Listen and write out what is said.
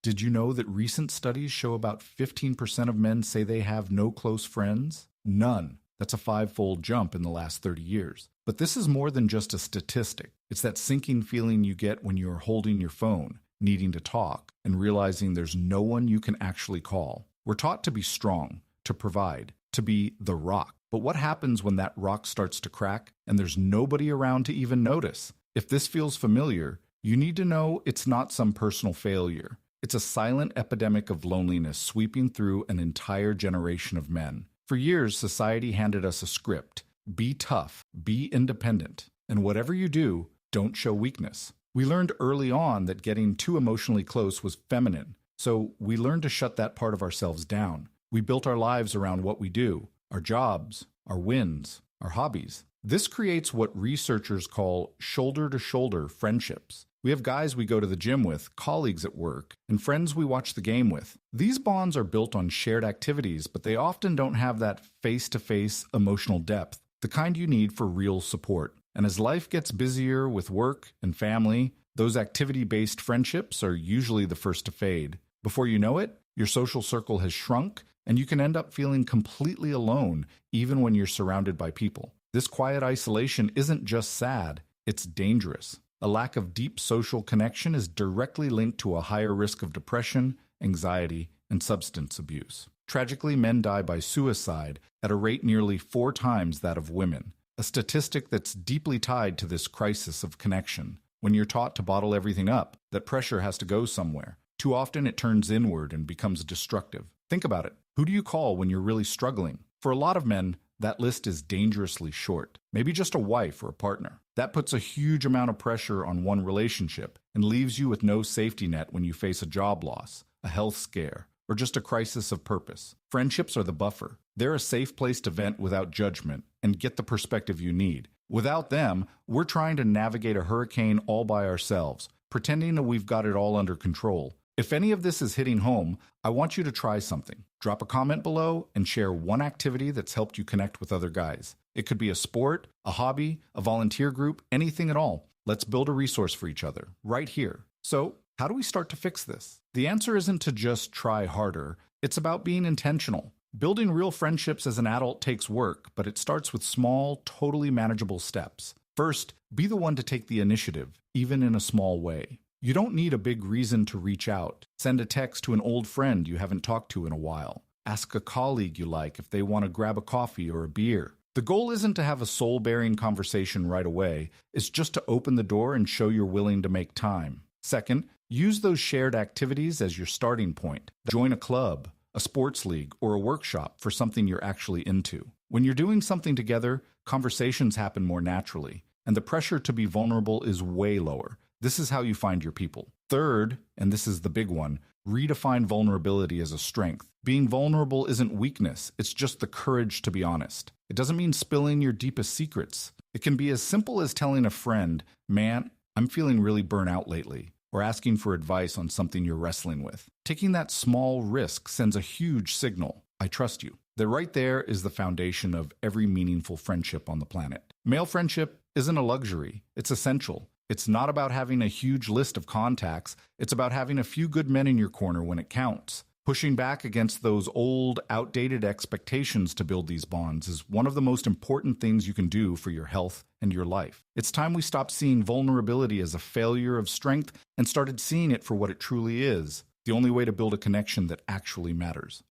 Did you know that recent studies show about 15% of men say they have no close friends? None. That's a five-fold jump in the last 30 years. But this is more than just a statistic. It's that sinking feeling you get when you're holding your phone, needing to talk, and realizing there's no one you can actually call. We're taught to be strong, to provide, to be the rock. But what happens when that rock starts to crack and there's nobody around to even notice? If this feels familiar, you need to know it's not some personal failure. It's a silent epidemic of loneliness sweeping through an entire generation of men. For years, society handed us a script. Be tough, be independent, and whatever you do, don't show weakness. We learned early on that getting too emotionally close was feminine, so we learned to shut that part of ourselves down. We built our lives around what we do, our jobs, our wins, our hobbies. This creates what researchers call shoulder-to-shoulder friendships. We have guys we go to the gym with, colleagues at work, and friends we watch the game with. These bonds are built on shared activities, but they often don't have that face-to-face emotional depth, the kind you need for real support. And as life gets busier with work and family, those activity-based friendships are usually the first to fade. Before you know it, your social circle has shrunk, and you can end up feeling completely alone, even when you're surrounded by people. This quiet isolation isn't just sad, it's dangerous. A lack of deep social connection is directly linked to a higher risk of depression, anxiety, and substance abuse. Tragically, men die by suicide at a rate nearly 4 times that of women, a statistic that's deeply tied to this crisis of connection. When you're taught to bottle everything up, that pressure has to go somewhere, too often it turns inward and becomes destructive. Think about it. Who do you call when you're really struggling? For a lot of men, that list is dangerously short. Maybe just a wife or a partner. That puts a huge amount of pressure on one relationship and leaves you with no safety net when you face a job loss, a health scare, or just a crisis of purpose. Friendships are the buffer. They're a safe place to vent without judgment and get the perspective you need. Without them, we're trying to navigate a hurricane all by ourselves, pretending that we've got it all under control. If any of this is hitting home, I want you to try something. Drop a comment below and share one activity that's helped you connect with other guys. It could be a sport, a hobby, a volunteer group, anything at all. Let's build a resource for each other, right here. So, how do we start to fix this? The answer isn't to just try harder. It's about being intentional. Building real friendships as an adult takes work, but it starts with small, totally manageable steps. First, be the one to take the initiative, even in a small way. You don't need a big reason to reach out. Send a text to an old friend you haven't talked to in a while. Ask a colleague you like if they want to grab a coffee or a beer. The goal isn't to have a soul-bearing conversation right away. It's just to open the door and show you're willing to make time. Second, use those shared activities as your starting point. Join a club, a sports league, or a workshop for something you're actually into. When you're doing something together, conversations happen more naturally, and the pressure to be vulnerable is way lower. This is how you find your people. Third, and this is the big one, redefine vulnerability as a strength. Being vulnerable isn't weakness, it's just the courage to be honest. It doesn't mean spilling your deepest secrets. It can be as simple as telling a friend, "Man, I'm feeling really burnt out lately," or asking for advice on something you're wrestling with. Taking that small risk sends a huge signal. I trust you. That right there is the foundation of every meaningful friendship on the planet. Male friendship isn't a luxury, it's essential. It's not about having a huge list of contacts, it's about having a few good men in your corner when it counts. Pushing back against those old, outdated expectations to build these bonds is one of the most important things you can do for your health and your life. It's time we stopped seeing vulnerability as a failure of strength and started seeing it for what it truly is, the only way to build a connection that actually matters.